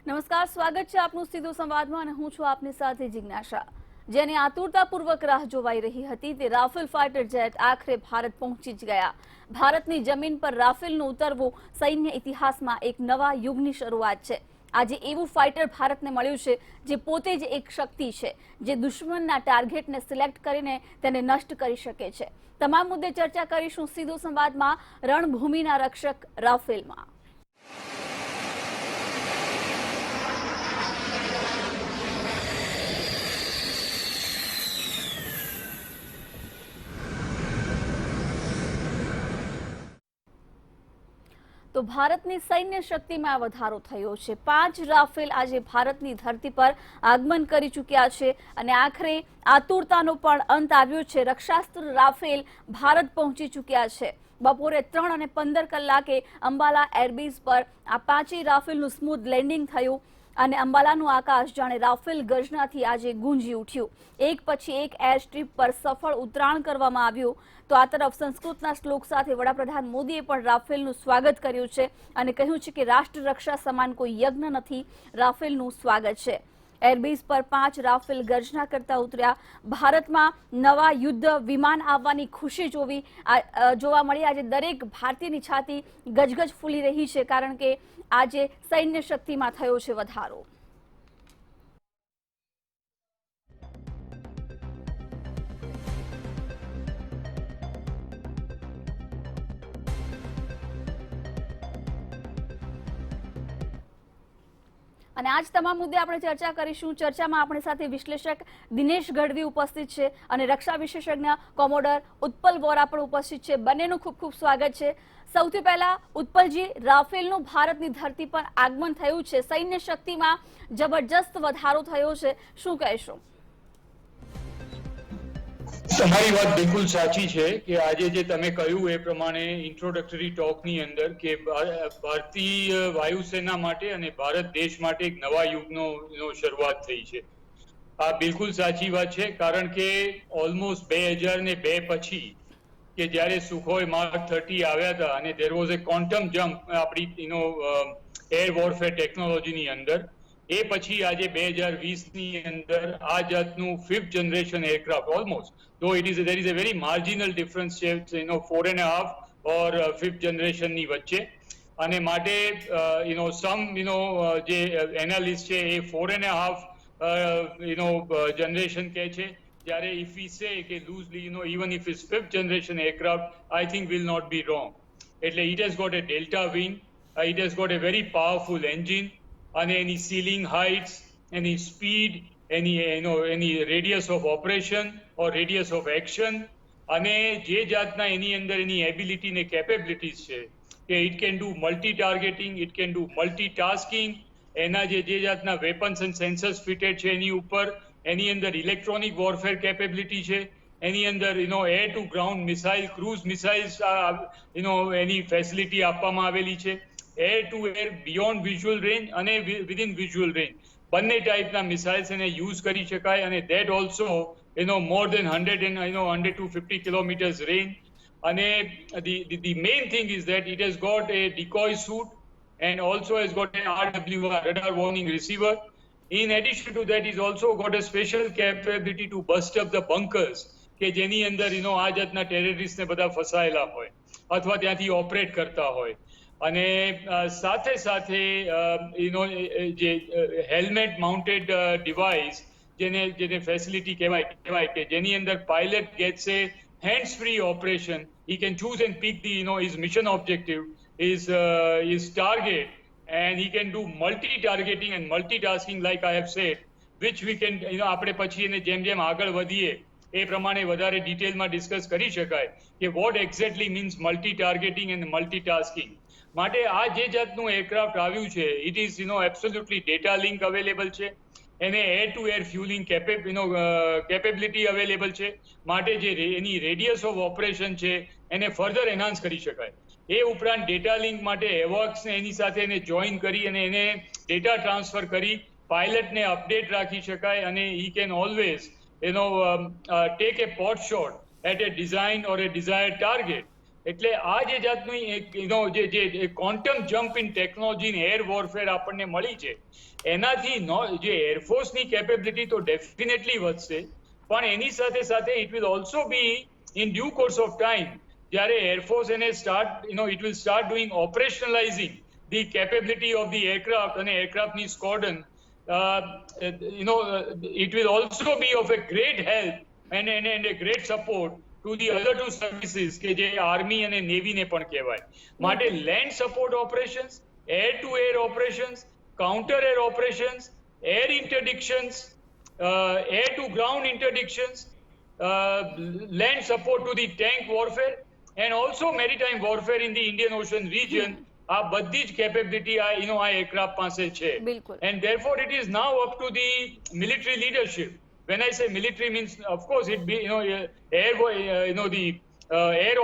નમસ્કાર, સ્વાગત છે આપનું સીધો સંવાદમાં અને હું છું આપની સાથે જિજ્ઞાસા। જેની આતુરતાપૂર્વક રાહ જોવાઈ રહી હતી તે રાફેલ ફાઇટર જેટ આખરે ભારત પહોંચી જ ગયા। ભારતની જમીન પર રાફેલનું ઉતરવું સૈન્ય ઇતિહાસમાં એક નવા યુગની શરૂઆત છે। આજે એવું ફાઇટર ભારતને મળ્યું છે જે પોતે જ એક શક્તિ છે, જે દુશ્મનના ટાર્ગેટને સિલેક્ટ કરીને તેને નષ્ટ કરી શકે છે। તમામ મુદ્દે ચર્ચા કરીશું સીધો સંવાદમાં રણભૂમિના રક્ષક રાફેલમાં। તો ભારતની સૈન્ય શક્તિમાં વધારો થયો છે। 5 રાફેલ આજે ભારતની ધરતી પર આગમન કરી ચૂક્યા છે અને આખરે આતુરતાનો પણ અંત આવ્યો છે। રક્ષાસ્ત્ર રાફેલ ભારત પહોંચી ચૂક્યા છે। બપોરે 3:15 કલાકે અંબાલા એરબેઝ પર આ 5 રાફેલનું સ્મૂથ લેન્ડિંગ થયું અને અંબાલાનું આકાશ જાણે રાફેલ ગર્જનાથી આજે ગુંજી ઉઠ્યું। એક પછી એક એર સ્ટ્રીપ પર સફળ ઉતરાણ કરવામાં આવ્યું। તો આ તરફ સંસ્કૃતના શ્લોક સાથે વડાપ્રધાન મોદીએ પણ રાફેલનું સ્વાગત કર્યું છે અને કહ્યું છે કે રાષ્ટ્ર રક્ષા સમાન કોઈ યજ્ઞ નથી, રાફેલનું સ્વાગત છે। એરબેઝ પર 5 રાફેલ ગર્જના કરતા ઉતર્યા। ભારતમાં નવા યુદ્ધ વિમાન આવવાની ખુશી જોવા મળી। આજે દરેક ભારતીયની છાતી ગજગજ ફૂલી રહી છે કારણ કે આજે સૈન્ય શક્તિમાં થયો છે વધારો। અને આજ તમામ મુદ્દે આપણે ચર્ચા કરીશું। ચર્ચામાં આપણી સાથે વિશ્લેષક દિનેશ ગઢવી ઉપસ્થિત છે અને રક્ષા વિશેષજ્ઞ કોમોડર ઉત્પલ વોરા પણ ઉપસ્થિત છે। બંનેનું ખૂબ ખૂબ સ્વાગત છે। સૌથી પહેલા ઉત્પલજી, રાફેલનું ભારતની ધરતી પર આગમન થયું છે, સૈન્ય શક્તિમાં જબરજસ્ત વધારો થયો છે, શું કહેશો? તમારી વાત બિલકુલ સાચી છે કે આજે જે તમે કહ્યું એ પ્રમાણે ઇન્ટ્રોડક્ટરી ટોકની અંદર કે ભારતીય વાયુસેના માટે અને ભારત દેશ માટે એક નવા યુગનો શરૂઆત થઈ છે। આ બિલકુલ સાચી વાત છે કારણ કે ઓલમોસ્ટ 2002 પછી કે જ્યારે સુખોઈ માર્ક 30 આવ્યા હતા અને there was A quantum jump આપણી એર વોરફેર ટેકનોલોજીની અંદર, એ પછી આજે 2020ની અંદર આ જાતનું 5th generation aircraft almost, though there is a very marginal difference છે 4.5 or 5th જનરેશનની વચ્ચે, અને માટે જે એનાલિસ્ટ છે એ 4.5 જનરેશન કહે છે, જ્યારે if we say કે loosely even if it's 5th generation aircraft, I think will not be wrong. એટલે it has got a delta wing, it has got a very powerful engine, અને એની ceiling heights, એની speed, એની radius of operation or radius of action, અને જે જાતના એની અંદર એની ability ને કેપેબિલિટીઝ છે કે it can do multi targeting, it can do multitasking, એના જે જાતના વેપન્સ એન્ડ સેન્સર્સ ફિટેડ છે એની ઉપર, એની અંદર ઇલેક્ટ્રોનિક વોરફેર કેપેબિલિટી છે, એની અંદર air to ground missile, cruise missiles એની ફેસિલિટી આપવામાં આવેલી છે, air to air beyond visual range અને વિધિન વિઝ્યુઅલ રેન્જ બંને ટાઈપના મિસાઇલ્સ એને યુઝ કરી શકાય, અને that also more than 100 to 50 kilometres range. અને the main thing is that it has got a decoy suit and also has got an RWR, radar warning receiver. In addition to that, it's also got a special capability to bust up the bunkers કે જેની અંદર આ જાતના terrorist ને બધા ફસાયેલા હોય અથવા ત્યાંથી ઓપરેટ કરતા હોય, અને સાથે સાથે જે હેલ્મેટ માઉન્ટેડ ડિવાઇસ જેને ફેસિલિટી કહેવાય કે જેની અંદર pilot gates A hands free operation, he can choose and pick his mission objective, his target, and he can do multi-targeting and multitasking like I have said, which we can આપણે પછી એને જેમ જેમ આગળ વધીએ એ પ્રમાણે વધારે ડિટેલમાં ડિસ્કસ કરી શકાય કે what exactly means multitargeting and multitasking. માટે આ જે જાતનું એરક્રાફ્ટ આવ્યું છે it is absolutely data link available છે, એને air to air fuelling capability available છે, માટે જે એની રેડિયસ ઓફ ઓપરેશન છે એને ફર્ધર એન્હાન્સ કરી શકાય। એ ઉપરાંત ડેટા લિંક માટે એવોક્સને એની સાથે એને જોઈન કરી અને એને ડેટા ટ્રાન્સફર કરી પાયલટને અપડેટ રાખી શકાય, અને he can always take a pot shot at a design or a desired target. એટલે આ જે જાતની જે ક્વોન્ટમ જમ્પ ઇન ટેકનોલોજી ને એર વોરફેર આપણને મળી છે, એનાથી જે એરફોર્સની કેપેબિલિટી તો ડેફિનેટલી વધશે, પણ એની સાથે સાથે it will also be in due course of time, જ્યારે એરફોર્સ એને it will start doing operationalising the capability of the aircraft અને એરક્રાફ્ટની સ્કોડન, it will also be of a great help and a great support to the other two services કે જે army અને navy ને પણ કહેવાય. માટે land support operations, air to air operations, counter air operations, air interdictions, air to ground interdictions, land support to the tank warfare and also maritime warfare in the Indian Ocean region, આ બધી જ capability આ aircraft પાસે છે. And therefore it is now up to the military leadership. When I say military means of course it be the air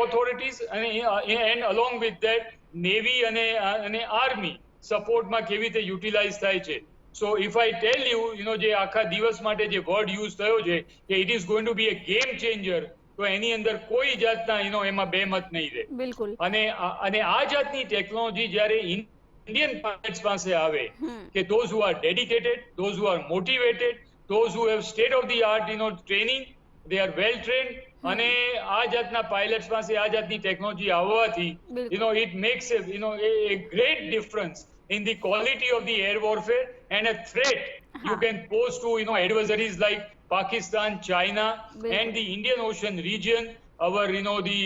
authorities and along with that navy અને army support માં કેવી રીતે utilise થાય છે. So if I tell you, જે આખા દિવસ માટે જે વર્ડ યુઝ થયો છે કે it is going to be a game changer, તો એની અંદર કોઈ જાતના એમાં બે મત નહીં રહે. બિલકુલ. અને આ જાતની ટેકનોલોજી જ્યારે ઇન્ડિયન પાયલટ્સ પાસે આવે કે those who are dedicated, those who are motivated, those who have state of the art training, they are well trained, અને આ જાતના પાયલટ્સ પાસે આ જાતની ટેકનોલોજી આવવાથી it makes a great difference in the quality of the air warfare and a threat you can pose to adversaries like Pakistan, China and the Indian Ocean region, our the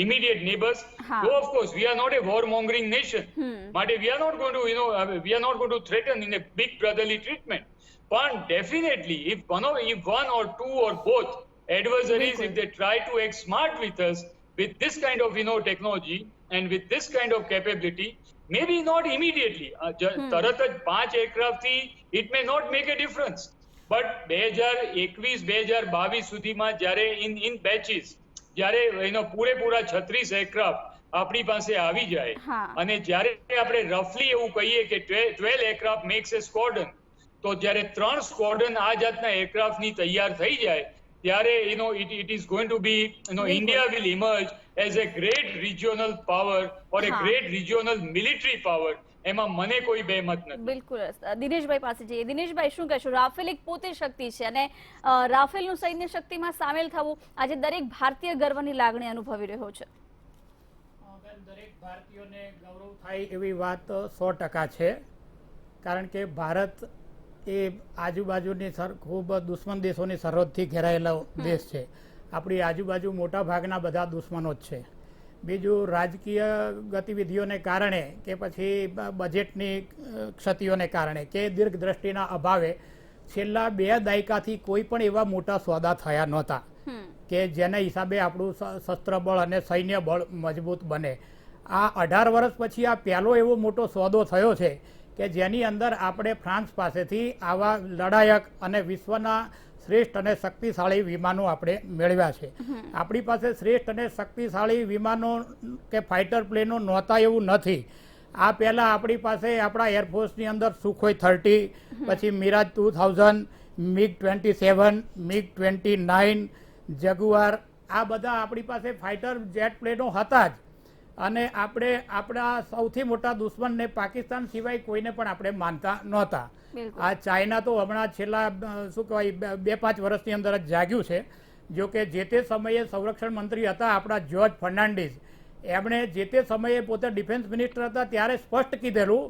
immediate neighbors. So of course we are not a warmongering nation, but we are not going to we are not going to threaten in a big brotherly treatment. But definitely if one or two or both adversaries, if they try to act smart with us with this kind of technology and with this kind of capability, maybe not immediately તરત જ 5 aircraft થી it may not make a difference, but 2021-2022 સુધીમાં જ્યારે in batches જ્યારે પૂરેપૂરા 36 aircraft આપણી પાસે આવી જાય અને જ્યારે આપણે રફલી એવું કહીએ કે 12 એરક્રાફ્ટ makes a squadron, તો જ્યારે 3 સ્ક્વોડ્રન આ જાતના એરક્રાફ્ટની તૈયાર થઈ જાય ત્યારે it is going to be India will emerge as a great regional power or a great regional military power. એમાં મને કોઈ બે મત નથી. બિલકુલ. દિનેશભાઈ પાસે જઈએ. દિનેશભાઈ, શું કહેશો? રાફેલ એક પોતે શક્તિ છે અને રાફેલનું સૈન્ય શક્તિમાં સામેલ થવું આજે દરેક ભારતીય ગર્વની લાગણી અનુભવી રહ્યો છે. દરેક ભારતીયોને ગૌરવ થાય એવી વાત 100% છે, કારણ કે ભારત એ આજુબાજુની ખૂબ દુશ્મન દેશોની સરહદથી ઘેરાયેલો દેશ છે. આપણી આજુબાજુ મોટા ભાગના બધા દુશ્મનો જ છે. બીજું રાજકીય ગતિવિધિઓને કારણે કે પછી બજેટની ક્ષતિઓને કારણે કે દીર્ઘદ્રષ્ટિના અભાવે છેલ્લા 2 દાયકાથી કોઈ પણ એવા મોટા સોદા થયા નહોતા કે જેના હિસાબે આપણું શસ્ત્ર બળ અને સૈન્ય બળ મજબૂત બને. આ 18 વર્ષ પછી આ પહેલો એવો મોટો સોદો થયો છે કે જેની અંદર આપણે ફ્રાન્સ પાસેથી આવા લડાયક અને વિશ્વના શ્રેષ્ઠ અને શક્તિશાળી વિમાનો આપણે મેળવ્યા છે. આપણી પાસે શ્રેષ્ઠ અને શક્તિશાળી વિમાનો કે ફાઇટર પ્લેનો નહોતા એવું નથી. આ પહેલાં આપણી પાસે આપણા એરફોર્સની અંદર સુખોઈ 30, પછી મિરાજ 2000, MiG-27, MiG-29, જગુઆર, આ બધા આપણી પાસે ફાઇટર જેટ પ્લેનો હતા જ. અને આપણે આપણા સૌથી મોટા દુશ્મનને પાકિસ્તાન સિવાય કોઈને પણ આપણે માનતા નહોતા. આ ચાઇના તો હમણાં છેલ્લા શું કહેવાય 2-5 વર્ષની અંદર જ જાગ્યું છે. જો કે જે તે સમયે સંરક્ષણ મંત્રી હતા આપણા જ્યોર્જ ફર્નાન્ડીસ, એમણે જે તે સમયે પોતે ડિફેન્સ મિનિસ્ટર હતા ત્યારે સ્પષ્ટ કીધેલું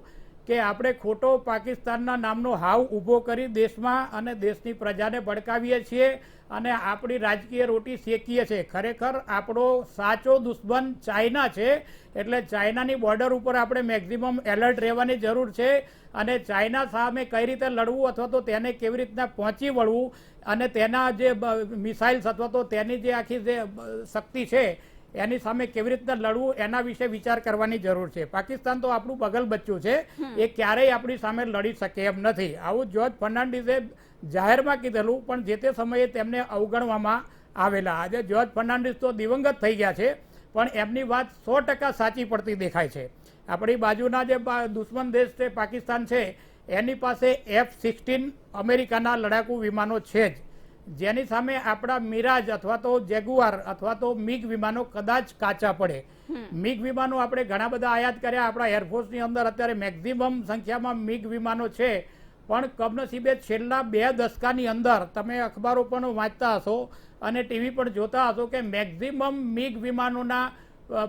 કે આપણે ખોટો પાકિસ્તાનના નામનો હાવ ઊભો કરી દેશમાં અને દેશની પ્રજાને ભડકાવીએ છીએ અને આપણી રાજકીય રોટી શેકીએ છીએ. ખરેખર આપણો સાચો દુશ્મન ચાઇના છે, એટલે ચાઇનાની બોર્ડર ઉપર આપણે મેક્સિમમ એલર્ટ રહેવાની જરૂર છે અને ચાઇના સામે કઈ રીતે લડવું અથવા તો તેને કેવી રીતના પહોંચી વળવું અને તેના જે મિસાઇલ્સ અથવા તો તેની જે આખી જે શક્તિ છે એની સામે કેવી રીતના લડવું એના વિશે વિચાર કરવાની જરૂર છે. પાકિસ્તાન તો આપણું બગલ બચ્ચું છે, એ ક્યારેય આપણી સામે લડી શકે એમ નથી. આવું જ્યોર્જ ફર્નાન્ડીસે જાહેરમાં કીધેલું, પણ જે તે સમયે તેમને અવગણવામાં આવેલા. આજે જ્યોર્જ ફર્નાન્ડીસ તો દિવંગત થઈ ગયા છે, પણ એમની વાત 100% સાચી પડતી દેખાય છે. આપણી બાજુના જે દુશ્મન દેશ છે પાકિસ્તાન છે, એની પાસે F-16 અમેરિકાના લડાકુ વિમાનો છે જ, જેની સામે આપણા મિરાજ અથવા તો જેગુઆર અથવા તો મિગ વિમાનો કદાચ કાચા પડે. મિગ વિમાનો આપણે ઘણા બધા આયાત કર્યા. આપણા એરફોર્સની અંદર અત્યારે મેક્સિમમ સંખ્યામાં મિગ વિમાનો છે, પણ કમનસીબે છેલ્લા 2 દશકાની અંદર તમે અખબારો પણ વાંચતા હશો અને ટીવી પણ જોતા હશો કે મેક્સિમમ મિગ વિમાનોના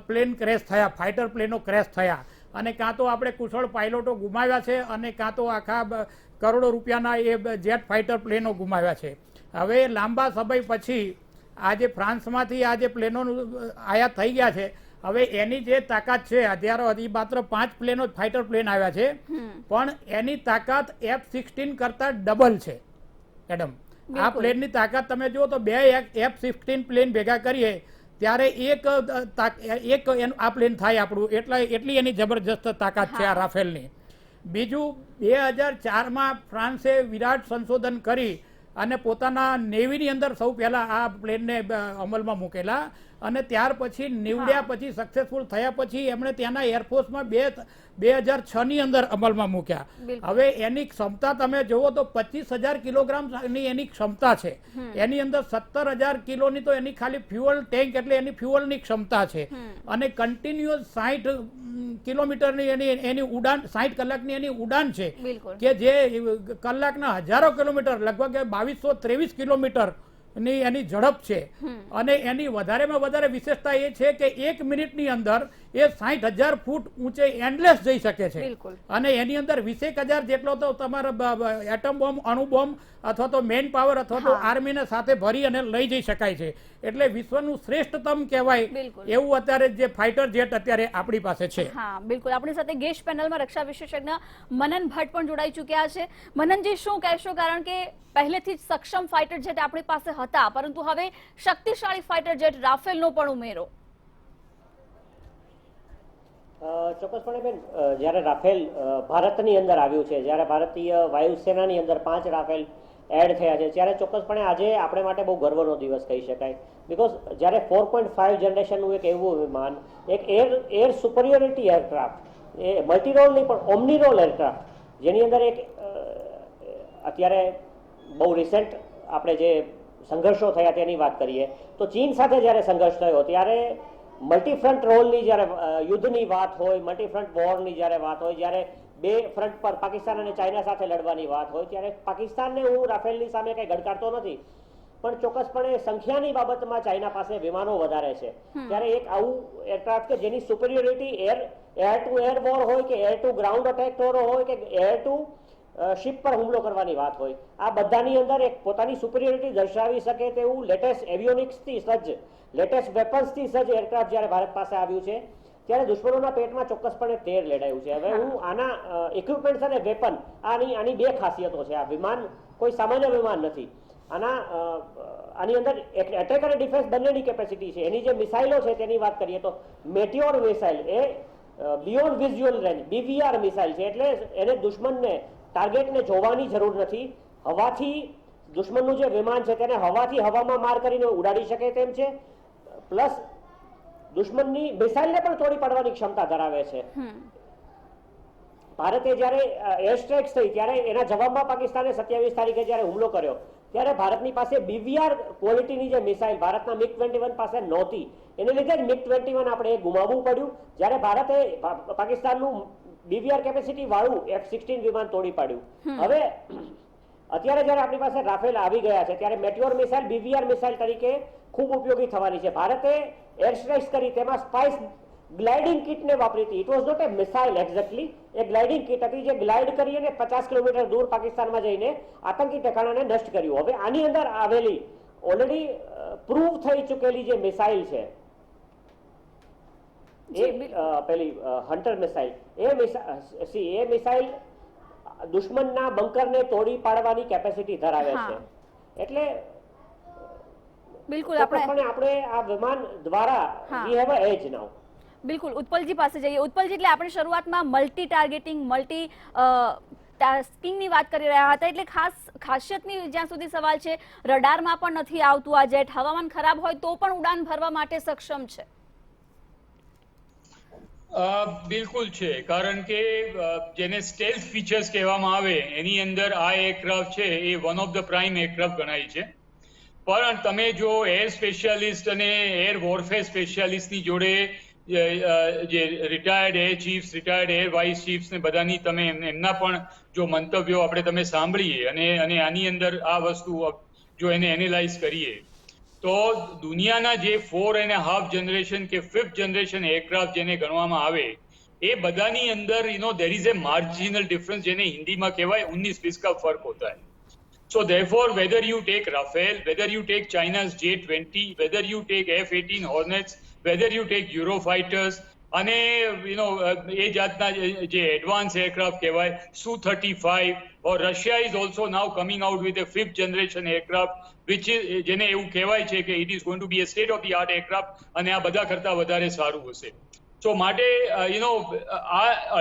પ્લેન ક્રેશ થયા, ફાઇટર પ્લેનો ક્રેશ થયા, અને કાં તો આપણે કુશળ પાયલોટો ગુમાવ્યા છે અને કાં તો આખા કરોડો રૂપિયાના એ જેટ ફાઇટર પ્લેનો ગુમાવ્યા છે. હવે લાંબા સમય પછી આજે ફ્રાન્સમાંથી આ જે પ્લેનોનું આયાત થઈ ગયા છે, હવે એની જે તાકાત છે, અત્યારે હજી માત્ર 5 પ્લેનો ફાઇટર પ્લેન આવ્યા છે, પણ એની તાકાત F-16 કરતા ડબલ છે. મેડમ, આ પ્લેનની તાકાત તમે જુઓ તો 2 F-16 પ્લેન ભેગા કરીએ ત્યારે એક આ પ્લેન થાય આપણું, એટલી એની જબરજસ્ત તાકાત છે આ રાફેલની. બીજું, 2004માં ફ્રાન્સે વિરાટ સંશોધન કરી અને પોતાના નેવીની અંદર સૌ પહેલાં આ પ્લેનને અમલમાં મૂકેલા, અને ત્યાર પછી નીવડ્યા પછી સક્સેસફુલ થયા પછી એમણે ત્યાંના એરફોર્સમાં 2006ની અંદર અમલમાં મૂક્યા. હવે એની ક્ષમતા તમે જુઓ તો 25,000 કિલોગ્રામની એની ક્ષમતા છે. એની અંદર 17,000 કિલોની તો એની ખાલી ફ્યુઅલ ટેન્ક એટલે એની ફ્યુઅલની ક્ષમતા છે, અને કન્ટિન્યુઅસ 60 કિલોમીટરની એની ઉડાન, 60 કલાકની એની ઉડાન છે કે જે કલાકના હજારો કિલોમીટર, લગભગ 2223 કિલોમીટર ની એની ઝડપ છે. અને એની વધારેમાં વધારે વિશેષતા એ છે કે 1 મિનિટની અંદર એ 60,000 ફૂટ ઊંચે એન્ડલેસ જઈ શકે છે, અને એની અંદર 21,000 જેટલો તો તમારા એટમ બોમ્બ, અણુ બોમ્બ અથવા તો મેન પાવર અથવા તો આર્મીને સાથે ભરી અને લઈ જઈ શકાય છે. એટલે વિશ્વનું શ્રેષ્ઠતમ કહેવાય એવું અત્યારે જે ફાઇટર જેટ અત્યારે આપણી પાસે છે. હા, બિલકુલ. આપણી સાથે ગેસ્ટ પેનલમાં રક્ષા વિશેષજ્ઞ મનન ભટ્ટ પણ જોડાઈ ચૂક્યા છે. મનનજી, શું કહેશો? કારણ કે પહેલેથી જ સક્ષમ ફાઇટર જેટ આપણી પાસે હતા, પરંતુ હવે શક્તિશાળી ફાઇટર જેટ રાફેલનો પણ ઉમેરો. ચોક્કસપણે બેન, જ્યારે રાફેલ ભારતની અંદર આવ્યું છે, જ્યારે ભારતીય વાયુસેનાની અંદર 5 રાફેલ એડ થયા છે, ત્યારે ચોક્કસપણે આજે આપણે માટે બહુ ગર્વનો દિવસ કહી શકાય. બિકોઝ જ્યારે 4.5 જનરેશનનું એક એવું વિમાન, એક એર સુપરિયોરિટી એરક્રાફ્ટ, એ મલ્ટી રોલ નહીં પણ ઓમની રોલ એરક્રાફ્ટ, જેની અંદર એક અત્યારે બહુ રિસેન્ટ આપણે જે સંઘર્ષો થયા તેની વાત કરીએ તો ચીન સાથે જ્યારે સંઘર્ષ થયો ત્યારે મલ્ટીફ્રન્ટ રોલની જ્યારે યુદ્ધની વાત હોય, મલ્ટીફ્રન્ટ વોરની જ્યારે વાત હોય, જ્યારે 2 ફ્રન્ટ પર પાકિસ્તાન અને ચાઇના સાથે લડવાની વાત હોય, ત્યારે પાકિસ્તાનને હું રાફેલની સામે કંઈ ગડકારતો નથી, પણ ચોક્કસપણે સંખ્યાની બાબતમાં ચાઇના પાસે વિમાનો વધારે છે. ત્યારે એક આવું એરક્રાફ્ટ કે જેની સુપરિયોરિટી એર ટુ એર વોર હોય કે એર ટુ ગ્રાઉન્ડ અટેક હોય કે એર ટુ શિપ પર હુમલો કરવાની વાત હોય, આ બધાની અંદર એક પોતાની સુપરિયોરિટી દર્શાવી શકે તેવું લેટેસ્ટ એવિયોનિક્સથી સજ્જ, લેટેસ્ટ વેપન્સથી સજ્જ એરક્રાફ્ટ જ્યારે ભારત પાસે આવ્યું છે, ત્યારે દુશ્મનોના પેટમાં ચોક્કસપણે તેર લેડાયું છે. હવે હું આના ઇક્વિપમેન્ટ્સ અને વેપન, આની 2 ખાસિયતો છે. આ વિમાન કોઈ સામાન્ય વિમાન નથી. આની અંદર એટેક અને ડિફેન્સ બંનેની કેપેસિટી છે. એની જે મિસાઇલો છે તેની વાત કરીએ તો મેટિયોર મિસાઇલ એ beyond visual range BVR missile છે, એટલે એને દુશ્મનને ટાર્ગેટને જોવાની જરૂર નથી. હવાથી દુશ્મનનું જે વિમાન છે તેને હવાથી હવામાં માર કરીને ઉડાડી શકે તેમ છે, પ્લસ દુશ્મનની મિસાઇલને પણ તોડી પાડવાની ક્ષમતા ધરાવે છે. ભારતે જ્યારે એર સ્ટ્રાઇક્સ થઈ ત્યારે એના જવાબમાં પાકિસ્તાને 27 તારીખે જ્યારે હુમલો કર્યો ત્યારે ભારતની પાસે BVR ક્વોલિટીની જે મિસાઇલ ભારતના MiG-21 પાસે નહોતી, એને લીધે જ MiG-21 આપણે ગુમાવવું પડ્યું. જ્યારે ભારતે પાકિસ્તાનનું BVR કેપેસિટી વાળું F-16 વિમાન તોડી પાડ્યું. હવે અત્યારે જ્યારે આપણી પાસે રાફેલ આવી ગયા છે ત્યારે મેટિયોર મિસાઇલ BVR મિસાઇલ તરીકે ખૂબ ઉપયોગી થવાની છે. ભારતે એર સ્ટ્રાઇક્સ કરી તેમાં સ્પાઇસ ગ્લાઇડિંગ કિટને વાપરી હતી. It was not a missile exactly, a gliding kit હતી જે ગ્લાઇડ કરી અને 50 કિલોમીટર દૂર પાકિસ્તાનમાં જઈને આતંકી ઠેકાણાને નષ્ટ કર્યું. હવે આની અંદર આવેલી ઓલરેડી પ્રૂવ થઈ ચૂકેલી જે મિસાઇલ છે એ પેલી હન્ટર મિસાઇલ, એ મિસાઇલ દુશ્મનના બંકરને તોડી પાડવાની કેપેસિટી ધરાવે છે. એટલે બિલકુલ આપણે આ વિમાન દ્વારા વી હેવ અ એજ નાઉ. બિલકુલ ઉત્પલજી પાસે જઈએ. ઉત્પલજી, એટલે આપણે શરૂઆતમાં મલ્ટી ટાર્ગેટિંગ, મલ્ટી ટાસ્કિંગની વાત કરી રહ્યા હતા, એટલે ખાસિયતની જ્યાં સુધી સવાલ છે, રડારમાં પણ નથી આવતું આ જેટ, હવામાન ખરાબ હોય તો પણ ઉડાન ભરવા માટે સક્ષમ છે. બિલકુલ છે, કારણ કે જેને સ્ટેલ્થ ફીચર્સ કહેવામાં આવે એની અંદર આ એરક્રાફ્ટ છે એ one of the prime aircraft ગણાય છે. પણ તમે જો એર સ્પેશિયાલિસ્ટ અને એર વોરફેર સ્પેશિયાલિસ્ટની જોડે જે retired air chiefs, retired air vice chiefs ને બધાની તમે એમના પણ જો મંતવ્યો તમે સાંભળીએ અને આની અંદર આ વસ્તુ જો એને એનાલાઇઝ કરીએ તો દુનિયાના જે 4.5 જનરેશન કે 5th જનરેશન એરક્રાફ્ટ જેને ગણવામાં આવે એ બધાની અંદર there is a marginal difference જેને હિન્દીમાં કહેવાય 19-20 का फर्क होता है. So therefore, whether you take Rafale, whether you take China's J-20, whether you take F-18 Hornets, whether you take Eurofighters, અને એ જાતના જે એડવાન્સ એરક્રાફ્ટ કહેવાય Su-35, or Russia is also now coming out with a 5th generation aircraft, which is જેને એવું કહેવાય છે કે it is going to be a state of the art aircraft અને આ બધા કરતા વધારે સારું હશે. So માટે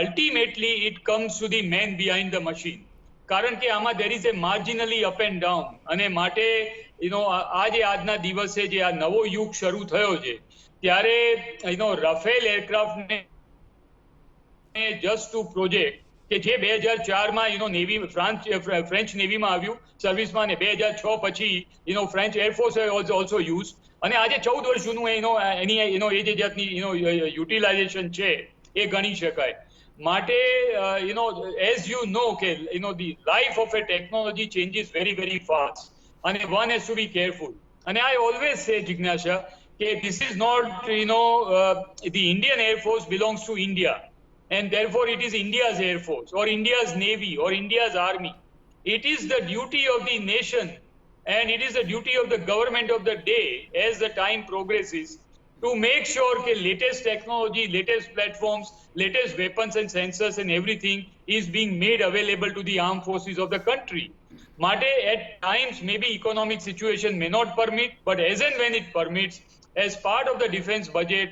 ultimately it comes to the man behind the machine. કારણ કે આમાં there is a marginally up and down અને માટે આ જે આજના દિવસે જે આ નવો યુગ શરૂ થયો છે ત્યારે રફેલ એરક્રાફ્ટને જસ્ટ ટુ પ્રોજેક્ટ કે જે 2004 માં નેવી ફ્રેન્ચ નેવીમાં આવ્યું સર્વિસમાં અને 2006 પછી French air force was also use અને આજે 14 વર્ષ જૂનું એની એ જે જાતની યુટિલાઇઝેશન છે એ ગણી શકાય. Mate, as you know, the life of a technology changes very, very fast. And one has to be careful. And I always say, Jignasha, this is not, the Indian Air Force belongs to India. And therefore it is India's Air Force or India's Navy or India's Army. It is the duty of the nation and it is the duty of the government of the day as the time progresses to make sure that latest technology, latest platforms, latest weapons and sensors and everything is being made available to the armed forces of the country. Mate, at times maybe economic situation may not permit, but as and when it permits, as part of the defense budget,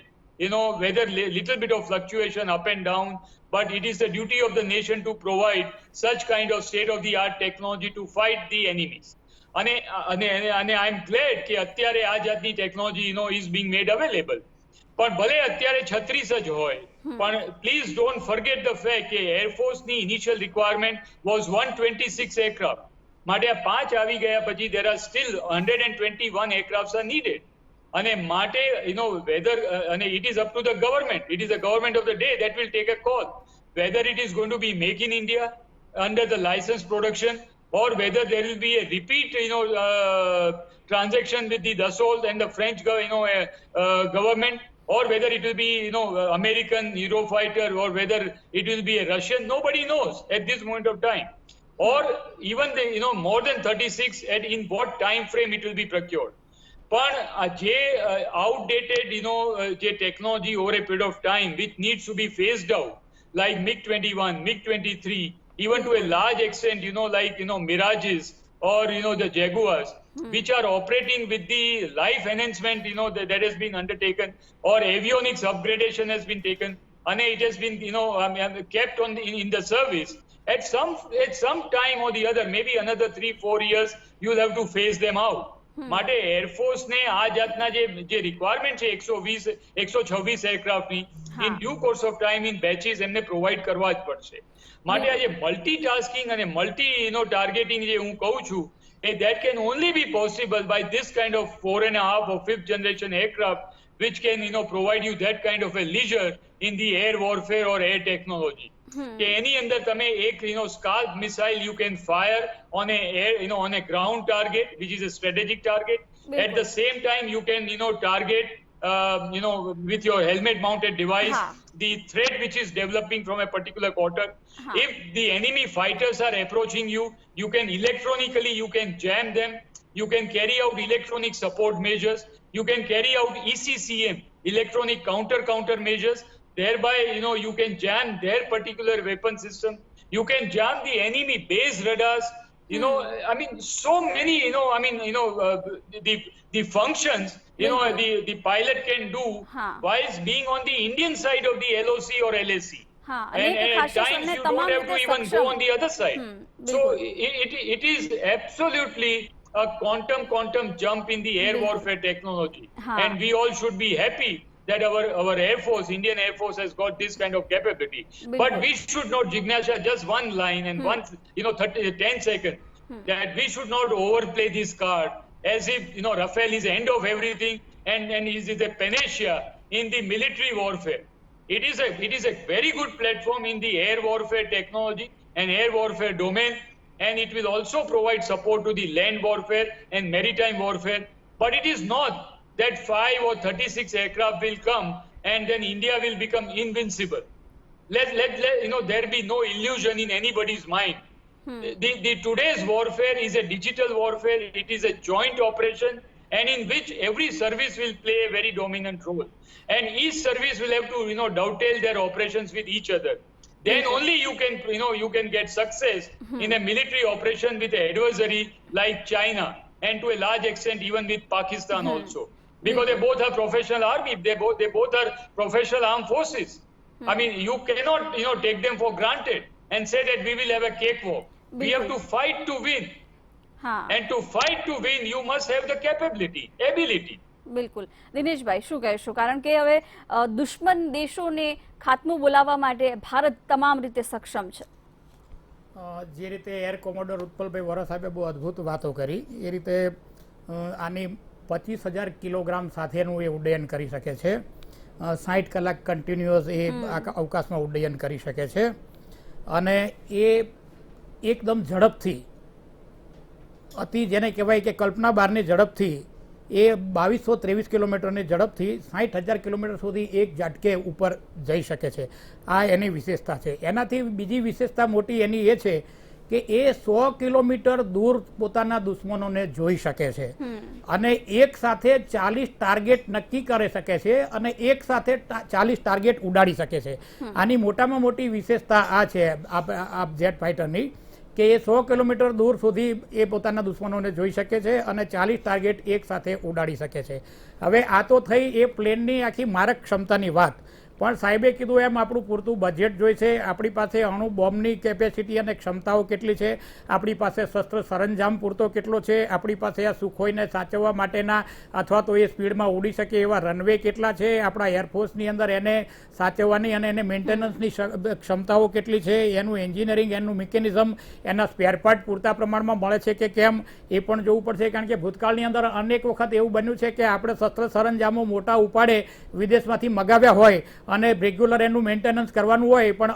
whether little bit of fluctuation up and down, but it is the duty of the nation to provide such kind of state-of-the-art technology to fight the enemies. And I'm glad કે અત્યારે આ જાતની technology is being made available. પણ ભલે અત્યારે 36 જ હોય, પણ please don't forget the fact કે એરફોર્સની initial requirement was 126 aircraft. માટે આ 5 આવી ગયા પછી there are still 121 aircrafts are needed. અને માટે whether અને it is up to the government. It is the government of the day that will take a call whether it is going to be make in India under the license production or whether there will be a repeat, transaction with the Dassault and the French, government, or whether it will be, American Eurofighter, or whether it will be a Russian. Nobody knows at this moment of time. Or even the, more than 36, in what time frame it will be procured. But outdated, technology over a period of time which needs to be phased out, like MiG-21, MiG-23. Even to a large extent, Mirages or, the Jaguars, which are operating with the life enhancement, that has been undertaken, or avionics upgradation has been taken, and it has been, kept on in the service. At some time or the other, maybe another 3-4 years, you'll have to phase them out. માટે એરફોર્સને આ જાતના જે requirement છે 126 એરક્રાફ્ટની in due course of time in batches એમને provide કરવા જ પડશે. માટે આ જે મલ્ટીટાસ્કિંગ અને મલ્ટી ટાર્ગેટિંગ જે હું કહું છું that can only be possible by this kind of 4.5 or 5th generation aircraft which can provide you that kind of a leisure in the air warfare or air technology. કે એની અંદર તમે એક scalp missile you can fire on a air on a ground target which is a strategic target. At the same time you can target with your helmet mounted device the threat which is developing from a particular quarter. If the enemy fighters are approaching you, you can electronically jam them. You can carry out electronic support measures. You can carry out ECCM, electronic counter measures. Thereby, you can jam their particular weapon system. You can jam the enemy base radars. So many, the functions, the pilot can do whilst being on the Indian side of the LOC or LAC. And at times you don't have to even go on the other side. So it is absolutely a quantum jump in the air warfare technology. And we all should be happy that our Air Force, Indian Air Force has got this kind of capability. But we should not, Jignasha, just one line and 10 seconds, that we should not overplay this card as if Rafale is the end of everything and is a panacea in the military warfare. It is a very good platform in the air warfare technology and air warfare domain, and it will also provide support to the land warfare and maritime warfare. But it is not that 5 or 36 aircraft will come and then India will become invincible. Let there be no illusion in anybody's mind. The today's warfare is a digital warfare. It is a joint operation, and in which every service will play a very dominant role, and each service will have to dovetail their operations with each other. Then only you can get success in a military operation with an adversary like China, and to a large extent even with Pakistan also, because they both are professional army. They both are professional armed forces. I mean, you cannot take them for granted and say that we will have a cakewalk. We have to fight to win. And to fight to win, you must have the capability, ability. બિલકુલ દિનેશભાઈ, શું કહેશો? કારણ કે હવે દુશ્મન દેશોને ખાત્મો બોલાવવા માટે ભારત તમામ રીતે સક્ષમ છે. જે રીતે એર કોમોડોર ઉત્પલભાઈ વોરા સાહેબે બહુ અદ્ભુત વાતો કરી, એ રીતે આની 25,000 કિલોગ્રામ સાથેનું એ ઉડ્ડયન કરી શકે છે. 60 કલાક કન્ટિન્યુઅસ એ અવકાશમાં ઉડ્ડયન કરી શકે છે, અને એ એકદમ ઝડપથી, અતિ જેને કહેવાય કે કલ્પના બહારની ઝડપથી, એ 2223 કિલોમીટરની ઝડપથી 60,000 કિલોમીટર સુધી એક ઝાટકે ઉપર જઈ શકે છે. આ એની વિશેષતા છે. એનાથી બીજી વિશેષતા મોટી એની એ છે કે એ 100 કિલોમીટર દૂર પોતાના દુશ્મનોને જોઈ શકે છે, અને એક સાથે 40 ટાર્ગેટ નક્કી કરી શકે છે, અને એક સાથે 40 ટાર્ગેટ ઉડાડી શકે છે. આની મોટામાં મોટી વિશેષતા આ છે આ જેટ ફાઇટરની, કે એ 100 કિલોમીટર દૂર સુધી એ પોતાના દુશ્મનોને જોઈ શકે છે અને 40 ટાર્ગેટ એક સાથે ઉડાડી શકે છે. હવે આ તો થઈ એ પ્લેનની આખી મારક ક્ષમતાની વાત, પણ સાહેબે કીધું એમ આપણું પૂરતું બજેટ જોઈએ છે, આપણી પાસે અણુ બોમ્બની કેપેસિટી અને ક્ષમતાઓ કેટલી છે, આપણી પાસે શસ્ત્ર સરંજામ પૂરતો કેટલો છે, આપણી પાસે આ સુખોઈને સાચવવા માટેના અથવા તો એ સ્પીડમાં ઉડી શકે એવા રનવે કેટલા છે, આપણા એરફોર્સની અંદર એને સાચવવાની અને એને મેન્ટેનન્સની ક્ષમતાઓ કેટલી છે, એનું એન્જિનિયરિંગ, એનું મિકેનિઝમ, એના સ્પેર પાર્ટ પૂરતા પ્રમાણમાં મળે છે કે કેમ, એ પણ જોવું પડશે. કારણ કે ભૂતકાળની અંદર અનેક વખત એવું બન્યું છે કે આપણે શસ્ત્ર સરંજામો મોટા ઉપાડે વિદેશમાંથી મગાવ્યા હોય અને રેગ્યુલર એનું મેન્ટેનન્સ કરવાનું હોય, પણ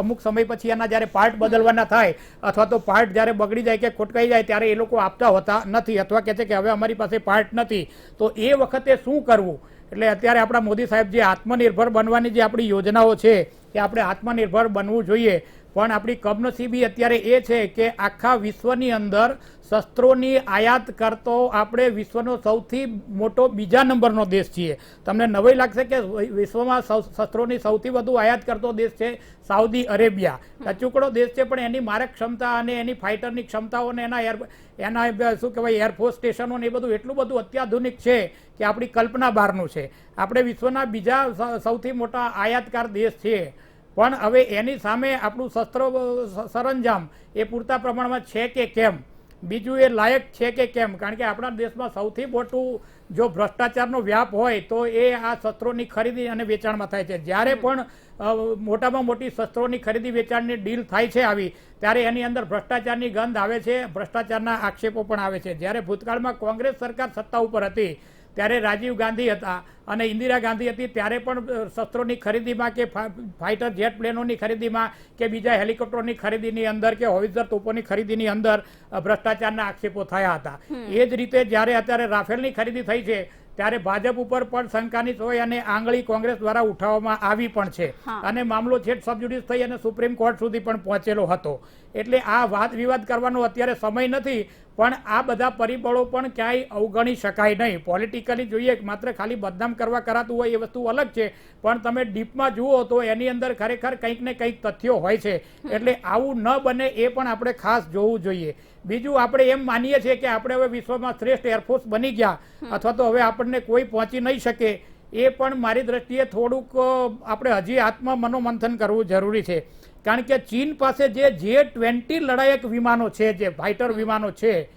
અમુક સમય પછી એના જ્યારે પાર્ટ બદલવાના થાય અથવા તો પાર્ટ જ્યારે બગડી જાય કે ખોટકાઈ જાય ત્યારે એ લોકો આપતા હોતા નથી, અથવા કહે છે કે હવે અમારી પાસે પાર્ટ નથી. તો એ વખતે શું કરવું? એટલે અત્યારે આપણા મોદી સાહેબ જે આત્મનિર્ભર બનવાની જે આપણી યોજનાઓ છે કે આપણે આત્મનિર્ભર બનવું જોઈએ, પણ આપણી કમનસીબી અત્યારે એ છે કે આખા વિશ્વની અંદર શસ્ત્રોની આયાત કરતો આપણે વિશ્વનો સૌથી મોટો બીજા નંબરનો દેશ છીએ. તમને નવાઈ લાગશે કે વિશ્વમાં શસ્ત્રોની સૌથી વધુ આયાત કરતો દેશ છે સાઉદી અરેબિયા. ટચુકડો દેશ છે, પણ એની મારક ક્ષમતા અને એની ફાઇટરની ક્ષમતાઓ અને એના શું કહેવાય એરફોર્સ સ્ટેશનો ને એ બધું એટલું બધું અત્યાધુનિક છે કે આપણી કલ્પના બહારનું છે. આપણે વિશ્વના બીજા સૌથી મોટા આયાતકાર દેશ છીએ, પણ હવે એની સામે આપણું શસ્ત્ર સરંજામ એ પૂરતા પ્રમાણમાં છે કે કેમ, બીજું એ લાયક છે કે કેમ? કારણ કે આપણા દેશમાં સૌથી મોટું જો ભ્રષ્ટાચારનો વ્યાપ હોય તો એ આ શસ્ત્રોની ખરીદી અને વેચાણમાં થાય છે. જ્યારે પણ મોટામાં મોટી શસ્ત્રોની ખરીદી વેચાણની ડીલ થાય છે આવી, ત્યારે એની અંદર ભ્રષ્ટાચારની ગંધ આવે છે, ભ્રષ્ટાચારના આક્ષેપો પણ આવે છે. જ્યારે ભૂતકાળમાં કોંગ્રેસ સરકાર સત્તા ઉપર હતી ત્યારે રાજીવ ગાંધી હતા અને ઇન્દિરા ગાંધી હતી, ત્યારે પણ શસ્ત્રોની ખરીદીમાં કે ફાઇટર જેટ પ્લેનોની ખરીદીમાં કે બીજા હેલિકોપ્ટરોની ખરીદીની અંદર કે હોવિત્ઝર તોપોની ખરીદીની અંદર ભ્રષ્ટાચારના આક્ષેપો થયા હતા. એ જ રીતે જ્યારે અત્યારે રાફેલની ખરીદી થઈ છે ત્યારે ભાજપ ઉપર પણ શંકાની સોય અને આંગળી કોંગ્રેસ દ્વારા ઉઠાવવામાં આવી પણ છે, અને મામલો છેટ સબજુડિસ થઈ અને સુપ્રીમ કોર્ટ સુધી પણ પહોંચેલો હતો. એટલે આ વાદ વિવાદ કરવાનો અત્યારે સમય નથી, પણ આ બધા પરિબળો પણ ક્યાંય અવગણી શકાય નહીં. પોલિટિકલી જોઈએ માત્ર ખાલી બદનામ કરવા કરાતું હોય એ વસ્તુ અલગ છે, પણ તમે ડીપમાં જુઓ તો એની અંદર ખરેખર કંઈક ને કંઈક તથ્યો હોય છે. એટલે આવું ન બને એ પણ આપણે ખાસ જોવું જોઈએ. બીજું, આપણે એમ માનીએ છીએ કે આપણે હવે વિશ્વમાં શ્રેષ્ઠ એરફોર્સ બની ગયા અથવા તો હવે આપણને કોઈ પહોંચી નહીં શકે, એ પણ મારી દ્રષ્ટિએ થોડુંક આપણે હજી મનોમંથન કરવું જરૂરી છે. કારણ કે ચીન પાસે જે J-20 લડાયક વિમાનો છે, જે ફાઇટર વિમાનો છે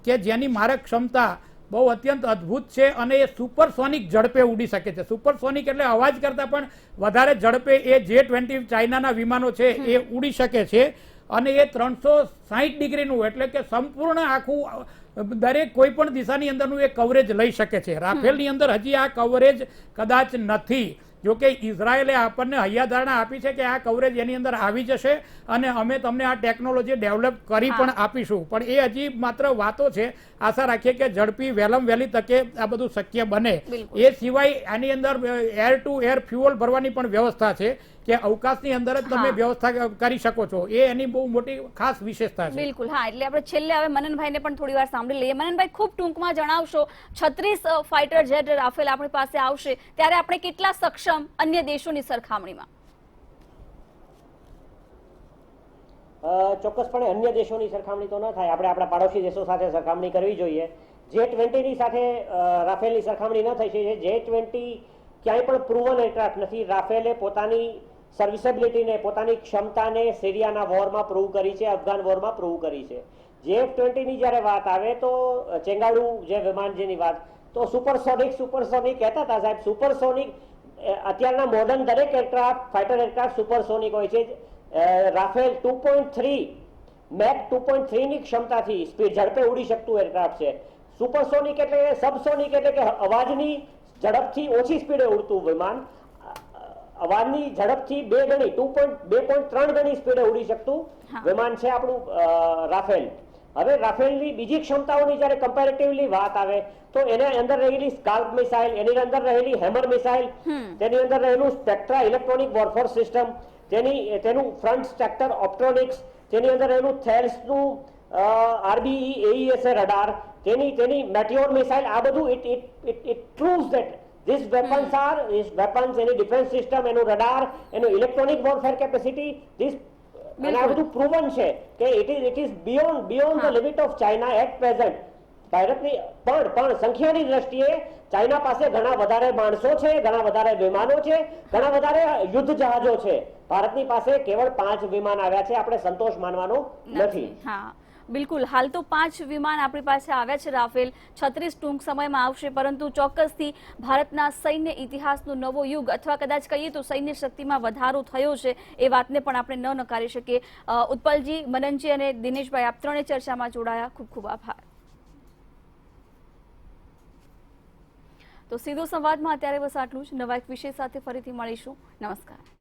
કે જેની મારક ક્ષમતા બહુ અત્યંત અદ્ભુત છે અને એ સુપરસોનિક ઝડપે ઉડી શકે છે. સુપરસોનિક એટલે અવાજ કરતાં પણ વધારે ઝડપે એ J-20 ચાઇનાના વિમાનો છે એ ઉડી શકે છે. અને એ 360 ડિગ્રીનું એટલે કે સંપૂર્ણ આખું દરેક કોઈ પણ દિશાની અંદરનું એ કવરેજ લઈ શકે છે. રાફેલની અંદર હજી આ કવરેજ કદાચ નથી. જોકે ઇઝરાયેલે આપણને હૈયાધારણા આપી છે કે આ કવરેજ એની અંદર આવી જશે અને અમે તમને આ ટેકનોલોજી ડેવલપ કરી પણ આપીશું, પણ એ હજી માત્ર વાતો છે. આશા રાખીએ કે ઝડપી વહેલી તકે આ બધું શક્ય બને. એ સિવાય આની અંદર એર ટુ એર ફ્યુઅલ ભરવાની પણ વ્યવસ્થા છે કે અવકાશની અંદર જ તમે વ્યવસ્થા કરી શકો છો. એ એની બહુ મોટી ખાસ વિશેષતા છે. બિલકુલ. હા, એટલે આપણે છેલ્લે હવે મનનભાઈને પણ થોડી વાર સાંભળી લઈએ. મનનભાઈ, ખૂબ ટૂંકમાં જણાવશો, 36 ફાઇટર જેટ રાફેલ આપણી પાસે આવશે ત્યારે આપણે કેટલા સક્ષમ અન્ય દેશોની સરખામણીમાં? ચોક્કસપણે અન્ય દેશોની સરખામણી તો ન થાય, આપણે આપણા પાડોશી દેશો સાથે સરખામણી કરવી જોઈએ. J-20ની સાથે રાફેલની સરખામણી ન થઈ છે. J-20 ક્યાંય પણ પ્રૂવન એરક્રાફ્ટ નથી. રાફેલે પોતાની સર્વિસેબિલિટીને, પોતાની ક્ષમતાને સિરિયાના વોરમાં પ્રૂવ કરી છે, અફઘાન વોરમાં પ્રૂવ કરી છે. J-20ની જ્યારે વાત આવે તો ચેંગાડુ જે વિમાન જેની વાત, તો સુપરસોનિક કહેતા હતા સાહેબ. સુપરસોનિક અત્યારના મોડર્ન દરેક એરક્રાફ્ટ, ફાઇટર એરક્રાફ્ટ સુપરસોનિક હોય છે. રાફેલ 2.3 મેક 2.3ની ક્ષમતાથી સ્પીડ ઝડપે ઉડી શકતું એરક્રાફ્ટ છે. સુપરસોનિક એટલે સબસોનિક એટલે કે અવાજની ઝડપથી ઓછી સ્પીડે ઉડતું વિમાન, અવાજની ઝડપથી 2 ગણી 2.3 ગણી સ્પીડે ઉડી શકતું વિમાન છે આપણું રાફેલ. હવે રાફેલની બીજી ક્ષમતાઓની જ્યારે કમ્પેરેટિવલી વાત આવે તો એના અંદર રહેલી સ્કાલ્પ મિસાઇલ, એની અંદર રહેલી હેમર મિસાઇલ, તેની અંદર રહેલું સ્પેક્ટ્રા ઇલેક્ટ્રોનિક વોરફેર સિસ્ટમ, તેનું ફ્રન્ટ સ્ટ્રક્ચર ઓપ્ટ્રોનિક્સ, તેની અંદર રહેલું થેલ્સનું RBE AESA રડાર, તેની મેટિયોર મિસાઇલ, આ બધું it proves that these weapons એની ડિફેન્સ સિસ્ટમ, એનું રડાર, એનું ઇલેક્ટ્રોનિક વોરફેર કેપેસિટી, અને આ બધું પ્રૂવન છે કે it is beyond the limit of China at present. ભારતની પણ સંખ્યાની દ્રષ્ટિએ ચાઇના પાસે ઘણા વધારે માણસો છે, ઘણા વધારે વિમાનો છે, ઘણા વધારે યુદ્ધ જહાજો છે. ભારતની પાસે કેવળ 5 વિમાન આવ્યા છે. આપણે સંતોષ માનવાનો નથી. હા, બિલકુલ. હાલ તો 5 વિમાન આપણી પાસે આવ્યા છે રાફેલ, 36 ટૂંક સમયમાં આવશે, પરંતુ ચોક્કસથી ભારતના સૈન્ય ઇતિહાસનો નવો યુગ અથવા કદાચ કહીએ તો સૈન્ય શક્તિમાં વધારો થયો છે એ વાતને પણ આપણે ન નકારી શકીએ. ઉત્પલજી, મનનજી અને દિનેશભાઈ, આપ ત્રણે ચર્ચામાં જોડાયા, ખૂબ ખૂબ આભાર. તો સીધો સંવાદમાં અત્યારે બસ આટલું જ. નવા એક વિષય સાથે ફરીથી મળીશું. નમસ્કાર.